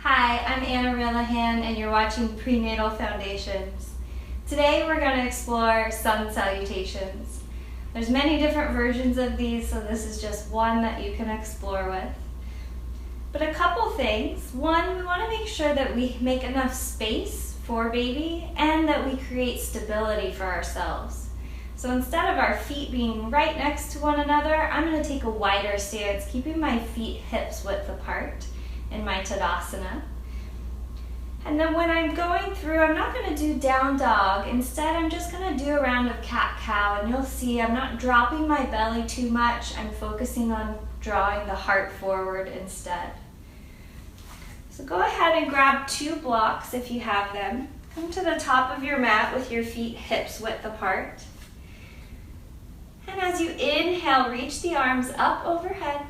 Hi, I'm Rillahan and you're watching Prenatal Foundations. Today we're going to explore sun salutations. There's many different versions of these, so this is just one that you can explore with. But a couple things. One, we want to make sure that we make enough space for baby and that we create stability for ourselves. So instead of our feet being right next to one another, I'm going to take a wider stance, keeping my feet hips width apart in my Tadasana. And then when I'm going through, I'm not going to do down dog. Instead, I'm just going to do a round of cat-cow, and you'll see I'm not dropping my belly too much. I'm focusing on drawing the heart forward instead. So go ahead and grab 2 blocks if you have them. Come to the top of your mat with your feet hips width apart. And as you inhale, reach the arms up overhead.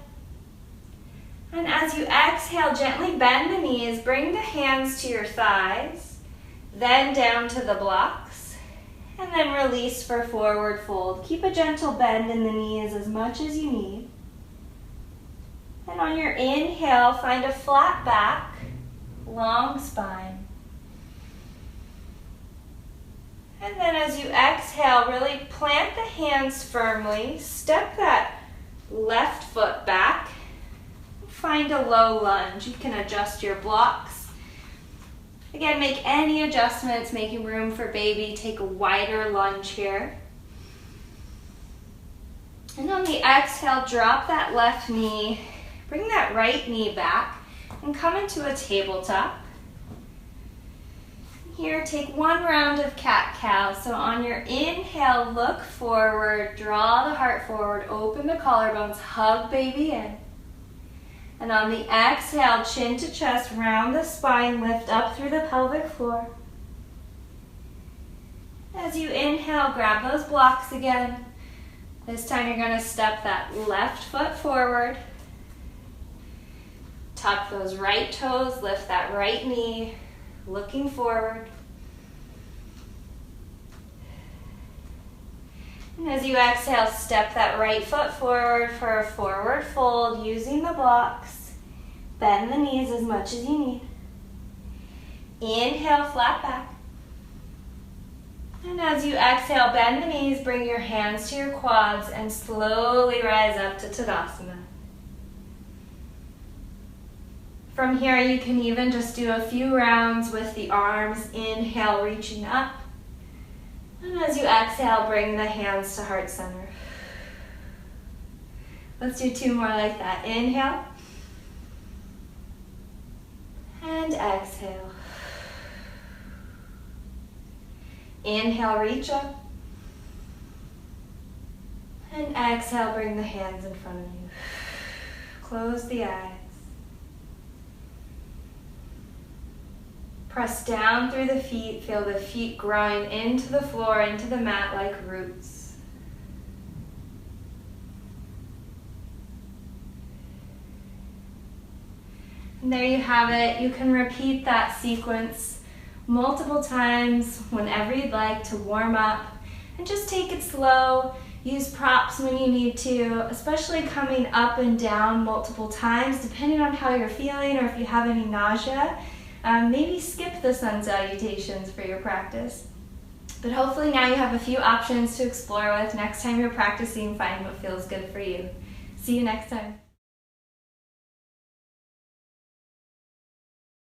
And as you exhale, gently bend the knees, bring the hands to your thighs, then down to the blocks, and then release for forward fold. Keep a gentle bend in the knees as much as you need. And on your inhale, find a flat back, long spine. And then as you exhale, really plant the hands firmly, step that left foot back. Find a low lunge. You can adjust your blocks. Again, make any adjustments, making room for baby. Take a wider lunge here. And on the exhale, drop that left knee. Bring that right knee back and come into a tabletop. Here, take 1 round of cat-cow. So on your inhale, look forward, draw the heart forward, open the collarbones, hug baby in. And on the exhale, chin to chest, round the spine, lift up through the pelvic floor. As you inhale, grab those blocks again. This time you're going to step that left foot forward. Tuck those right toes, lift that right knee, looking forward. And as you exhale, step that right foot forward for a forward fold using the blocks. Bend the knees as much as you need. Inhale, flat back. And as you exhale, bend the knees, bring your hands to your quads, and slowly rise up to Tadasana. From here, you can even just do a few rounds with the arms. Inhale, reaching up. And as you exhale, bring the hands to heart center. Let's do 2 more like that. Inhale. And exhale. Inhale, reach up. And exhale, bring the hands in front of you. Close the eyes. Press down through the feet. Feel the feet grind into the floor, into the mat like roots. And there you have it. You can repeat that sequence multiple times whenever you'd like to warm up. And just take it slow. Use props when you need to, especially coming up and down multiple times, depending on how you're feeling or if you have any nausea. Maybe skip the sun salutations for your practice. But hopefully now you have a few options to explore with. Next time you're practicing, find what feels good for you. See you next time.